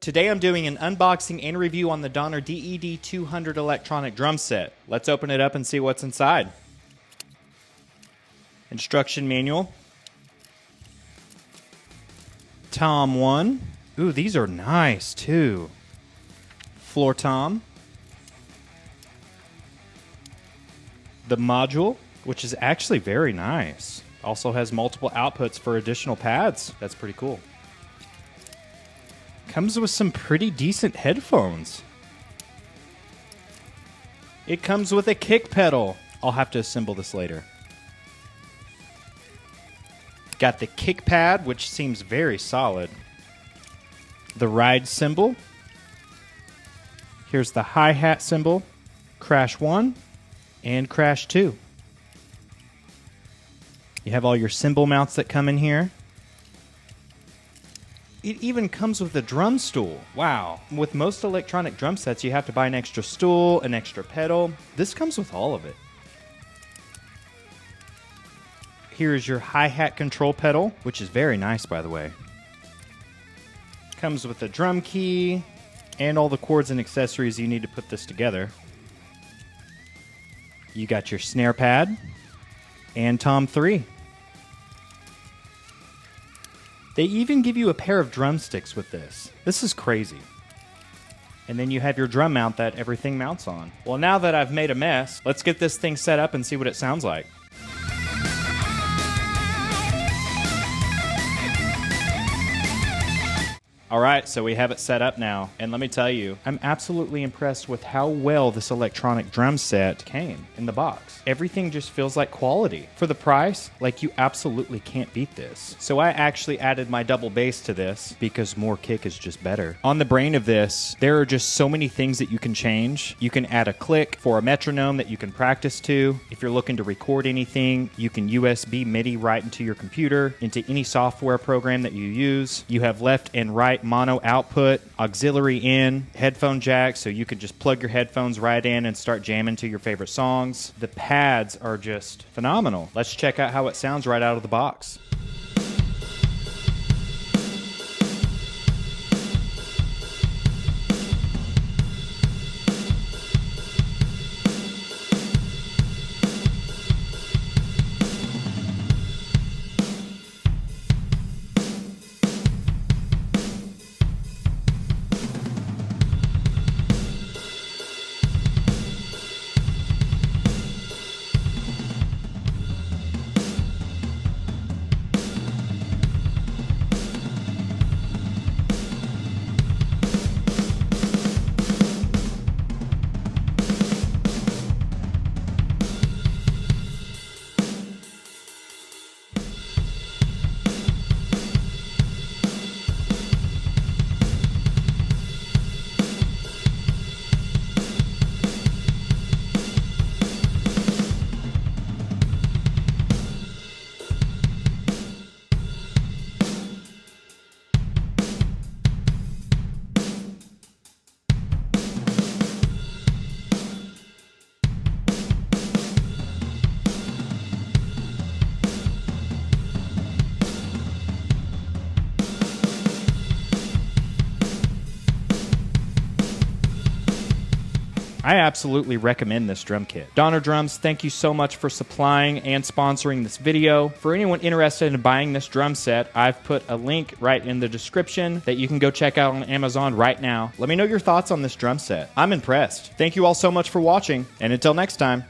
Today I'm doing an unboxing and review on the Donner DED-200 electronic drum set. Let's open it up and see what's inside. Instruction manual. Tom 1. Ooh, these are nice too. Floor tom. The module, which is actually very nice. Also has multiple outputs for additional pads. That's pretty cool. Comes with some pretty decent headphones. It comes with a kick pedal. I'll have to assemble this later. Got the kick pad, which seems very solid. The ride cymbal. Here's the hi-hat cymbal. Crash 1 and Crash 2. You have all your cymbal mounts that come in here. It even comes with a drum stool. Wow. With most electronic drum sets, you have to buy an extra stool, an extra pedal. This comes with all of it. Here's your hi-hat control pedal, which is very nice, by the way. Comes with a drum key and all the cords and accessories you need to put this together. You got your snare pad and Tom 3. They even give you a pair of drumsticks with this. This is crazy. And then you have your drum mount that everything mounts on. Well, now that I've made a mess, let's get this thing set up and see what it sounds like. All right, so we have it set up now, and let me tell you, I'm absolutely impressed with how well this electronic drum set came in the box. Everything just feels like quality. For the price, like, you absolutely can't beat this. So I actually added my double bass to this because more kick is just better. On the brain of this, there are just so many things that you can change. You can add a click for a metronome that you can practice to. If you're looking to record anything, you can USB MIDI right into your computer, into any software program that you use. You have left and right mono output, auxiliary in, headphone jack, so you could just plug your headphones right in and start jamming to your favorite songs. The pads are just phenomenal. Let's check out how it sounds right out of the box. I absolutely recommend this drum kit. Donner Drums, thank you so much for supplying and sponsoring this video. For anyone interested in buying this drum set, I've put a link right in the description that you can go check out on Amazon right now. Let me know your thoughts on this drum set. I'm impressed. Thank you all so much for watching, and until next time.